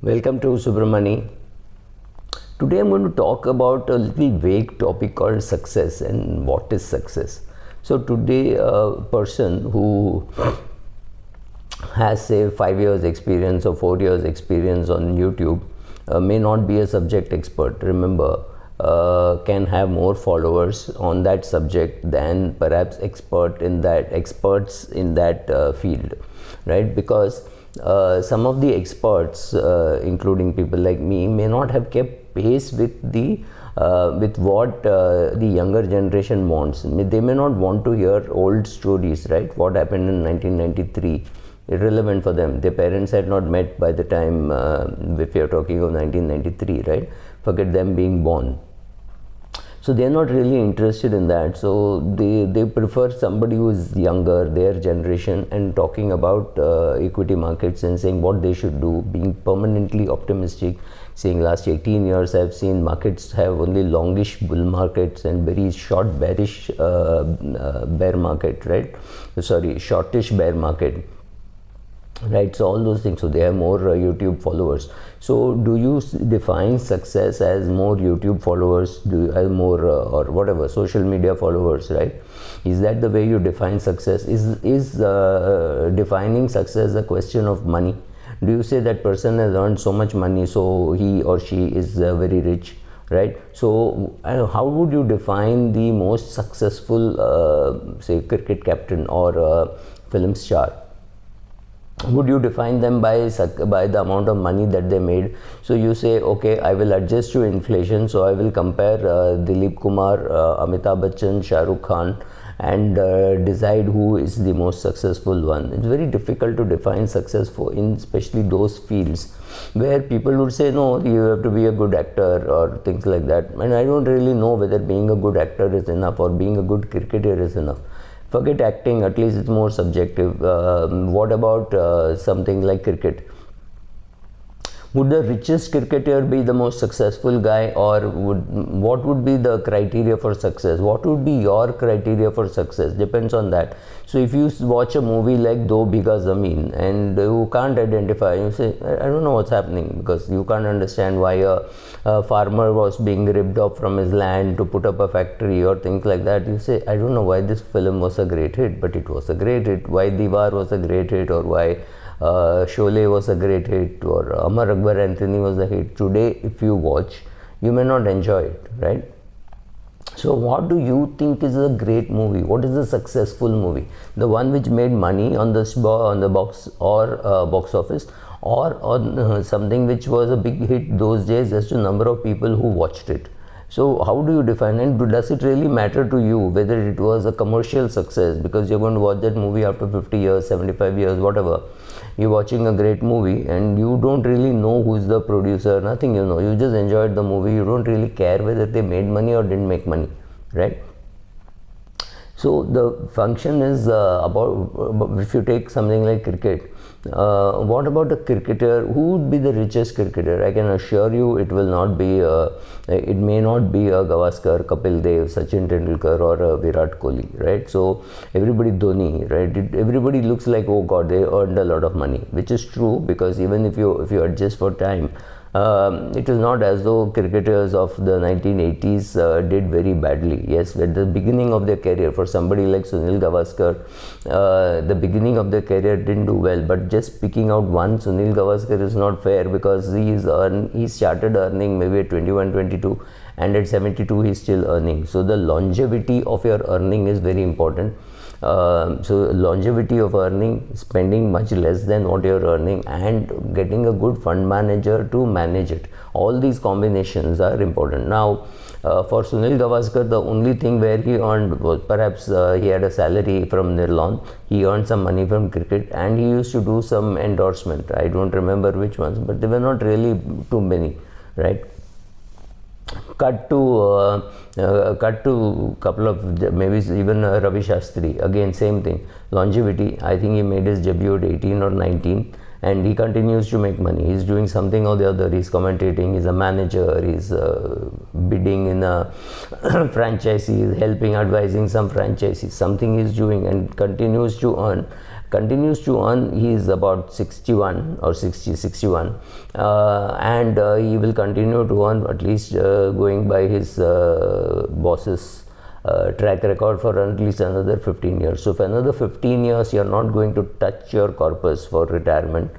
Welcome to Subramani. Today I'm going to talk about a little vague topic called success and what is success. So today a person who has say 5 years experience or 4 years experience on YouTube may not be a subject expert. Remember, can have more followers on that subject than perhaps experts in that field, right? Because some of the experts, including people like me, may not have kept pace with what the younger generation wants. They may not want to hear old stories, right? What happened in 1993, irrelevant for them. Their parents had not met by the time, if you're talking of 1993, right? Forget them being born. So they're not really interested in that. So they prefer somebody who is younger, their generation, and talking about equity markets and saying what they should do, being permanently optimistic, saying last 18 years I've seen markets have only longish bull markets and very short bearish bear market, right? Sorry, shortish bear market. Right, so all those things. So they have more YouTube followers. So do you define success as more YouTube followers? Do you have more or whatever social media followers? Right? Is that the way you define success? Is defining success a question of money? Do you say that person has earned so much money, so he or she is very rich? Right? So how would you define the most successful, say, cricket captain or film star? Would you define them by the amount of money that they made? So you say, okay, I will adjust to inflation, so I will compare Dilip Kumar, Amitabh Bachchan, Shah Rukh Khan, and decide who is the most successful one. It's very difficult to define success in especially those fields where people would say, no, you have to be a good actor or things like that. And I don't really know whether being a good actor is enough or being a good cricketer is enough. Forget acting, at least it's more subjective. What about something like cricket? Would the richest cricketer be the most successful guy, or what would be the criteria for success? What would be your criteria for success? Depends on that. So if you watch a movie like Do Bigha Zameen and you can't identify, you say, I don't know what's happening, because you can't understand why a farmer was being ripped off from his land to put up a factory or things like that. You say, I don't know why this film was a great hit, but it was a great hit. Why Diwar was a great hit, or why Sholay was a great hit, or Amar Akbar Anthony was a hit. Today, if you watch, you may not enjoy it, right? So what do you think is a great movie? What is a successful movie? The one which made money on the box or box office, or on something which was a big hit those days, just a number of people who watched it. So how do you define it? Does it really matter to you whether it was a commercial success because you're going to watch that movie after 50 years, 75 years, whatever? You're watching a great movie and you don't really know who's the producer, nothing, you just enjoyed the movie. You don't really care whether they made money or didn't make money, right? So the function is about, if you take something like cricket, what about a cricketer? Who would be the richest cricketer? I can assure you it will not be, it may not be a Gavaskar, Kapil Dev, Sachin Tendulkar, or Virat Kohli, right? So everybody, Dhoni, right? Everybody looks like, oh God, they earned a lot of money, which is true, because even if you adjust for time, it is not as though cricketers of the 1980s did very badly. Yes, at the beginning of their career, for somebody like Sunil Gavaskar, the beginning of their career didn't do well, but just picking out one Sunil Gavaskar is not fair, because he started earning maybe at 21, 22, and at 72 he's still earning. So the longevity of your earning is very important. So longevity of earning, spending much less than what you're earning, and getting a good fund manager to manage it. All these combinations are important. Now, for Sunil Gavaskar, the only thing where he earned was perhaps he had a salary from Nirlaun. He earned some money from cricket, and he used to do some endorsement. I don't remember which ones, but they were not really too many, right? Cut to couple of, maybe even Ravi Shastri, again same thing, longevity. I think he made his debut at 18 or 19, and he continues to make money. He's doing something or the other. He's commentating, he's a manager, he's bidding in a franchisee, he's helping, advising some franchisees, something he's doing, and continues to earn. continues to earn. He is about 61 or 60, 61, and he will continue to earn, at least going by his boss's track record, for at least another 15 years. So for another 15 years you are not going to touch your corpus for retirement.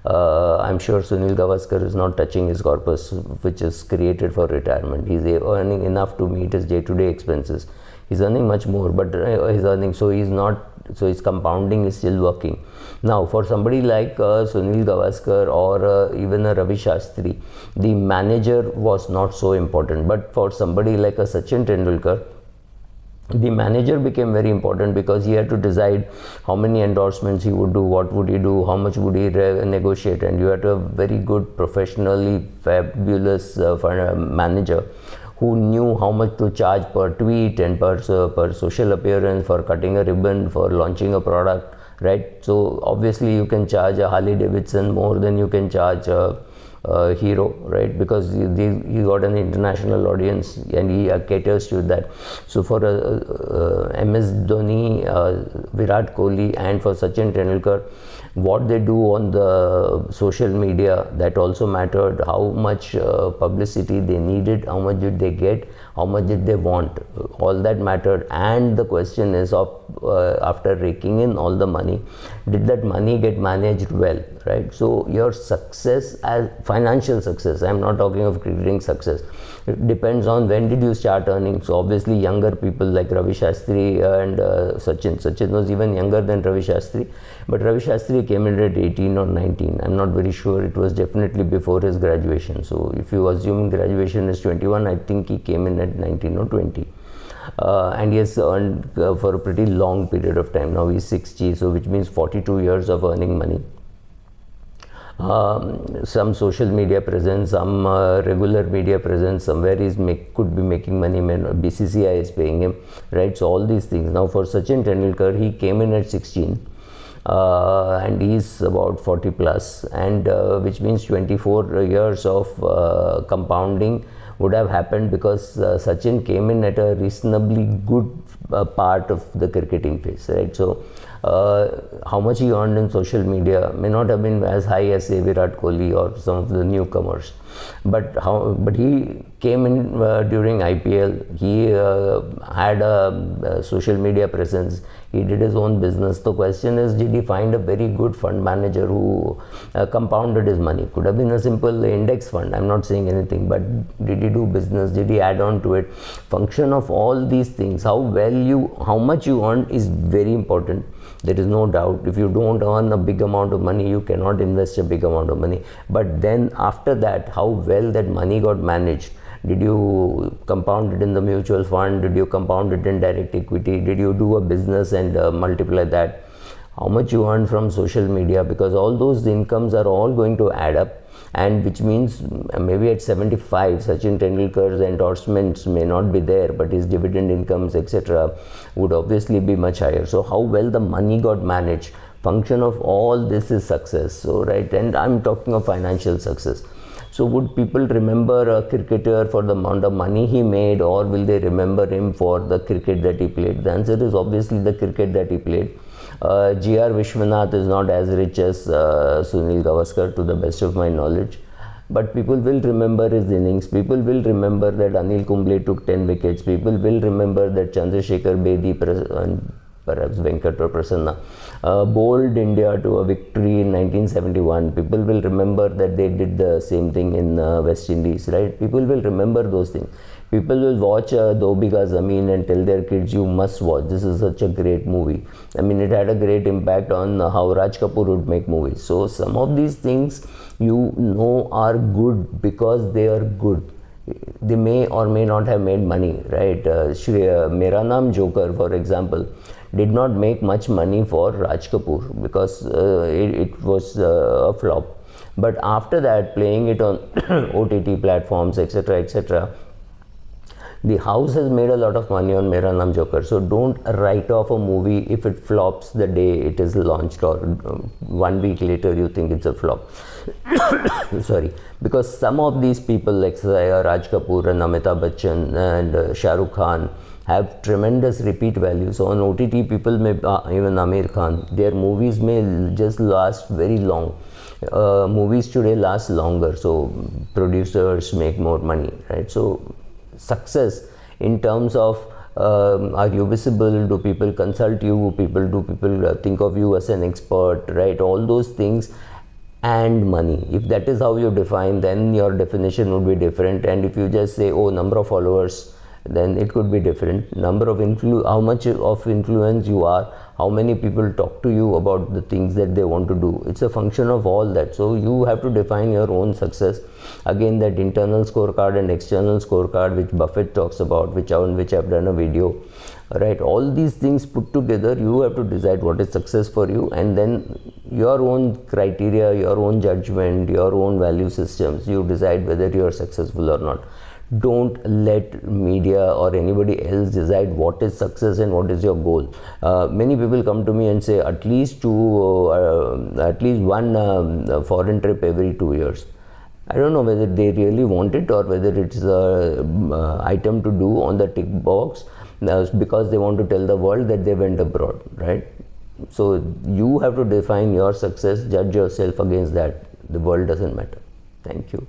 I'm sure Sunil Gavaskar is not touching his corpus, which is created for retirement. He's earning enough to meet his day-to-day expenses. He's earning much more, but he's earning, so he's not, so his compounding is still working. Now for somebody like Sunil Gavaskar or even a Ravi Shastri, the manager was not so important. But for somebody like a Sachin Tendulkar, the manager became very important, because he had to decide how many endorsements he would do, what would he do, how much would he negotiate, and you had to have a very good, professionally fabulous manager who knew how much to charge per tweet and per social appearance, for cutting a ribbon, for launching a product, right? So obviously you can charge a Harley Davidson more than you can charge a Hero, right? Because he got an international audience and he caters to that. So for MS Dhoni, Virat Kohli, and for Sachin Tendulkar, what they do on the social media, that also mattered. How much publicity they needed, how much did they get, how much did they want, all that mattered. And the question is, of after raking in all the money, did that money get managed well, right? So your success, as financial success, I'm not talking of cricketing success, it depends on when did you start earning. So obviously younger people like Ravi Shastri and Sachin was even younger than Ravi Shastri, but Ravi Shastri came in at 18 or 19. I'm not very sure. It was definitely before his graduation. So if you assume graduation is 21, I think he came in at 19 or 20. And he has earned for a pretty long period of time. Now he's 60, so which means 42 years of earning money. Some social media presence, some regular media presence, somewhere he's could be making money, BCCI is paying him, right? So all these things. Now for Sachin Tendulkar, he came in at 16. And he's about 40 plus, and which means 24 years of compounding would have happened, because Sachin came in at a reasonably good part of the cricketing phase, right? So how much he earned in social media may not have been as high as, say, Virat Kohli or some of the newcomers, but he came in during IPL. He had a social media presence. He did his own business. The question is, did he find a very good fund manager who compounded his money? Could have been a simple index fund. I'm not saying anything, but did he do business? Did he add on to it? Function of all these things, how much you earn is very important. There is no doubt. If you don't earn a big amount of money, you cannot invest a big amount of money. But then after that, how well that money got managed. Did you compound it in the mutual fund? Did you compound it in direct equity? Did you do a business and multiply that? How much you earn from social media? Because all those incomes are all going to add up, and which means maybe at 75, Sachin Tendulkar's endorsements may not be there, but his dividend incomes, etc., would obviously be much higher. So how well the money got managed, function of all this is success. So right, and I'm talking of financial success. So would people remember a cricketer for the amount of money he made, or will they remember him for the cricket that he played? The answer is obviously the cricket that he played. G.R. Vishwanath is not as rich as Sunil Gavaskar, to the best of my knowledge. But people will remember his innings. People will remember that Anil Kumble took 10 wickets. People will remember that Chandrasekhar Bedi and perhaps Venkat or Prasanna bowled India to a victory in 1971. People will remember that they did the same thing in West Indies, right? People will remember those things. People will watch Do Bigha Zameen and tell their kids, you must watch, this is such a great movie. I mean, it had a great impact on how Raj Kapoor would make movies. So some of these things you know are good because they are good. They may or may not have made money, right? Mera Naam Joker, for example, did not make much money for Raj Kapoor because it was a flop. But after that, playing it on OTT platforms, etc., etc., the house has made a lot of money on Mera Naam Joker. So don't write off a movie if it flops the day it is launched, or 1 week later you think it's a flop. Sorry, because some of these people like Raj Kapoor and Amitabh Bachchan and Shah Rukh Khan have tremendous repeat value. So on OTT, people may, even Amir Khan, their movies may just last very long. Movies today last longer, so producers make more money, right? So success in terms of are you visible, do people consult you, do people think of you as an expert, right? All those things, and money. If that is how you define, then your definition would be different. And if you just say, oh, number of followers, then it could be different. Number of how much of influence you are, how many people talk to you about the things that they want to do. It's a function of all that. So you have to define your own success. Again, that internal scorecard and external scorecard, which Buffett talks about, which I've done a video, right? All these things put together, you have to decide what is success for you, and then your own criteria, your own judgment, your own value systems, you decide whether you are successful or not. Don't let media or anybody else decide what is success and what is your goal. Many people come to me and say at least one foreign trip every 2 years. I don't know whether they really want it or whether it's an item to do on the tick box because they want to tell the world that they went abroad, right? So you have to define your success, judge yourself against that. The world doesn't matter. Thank you.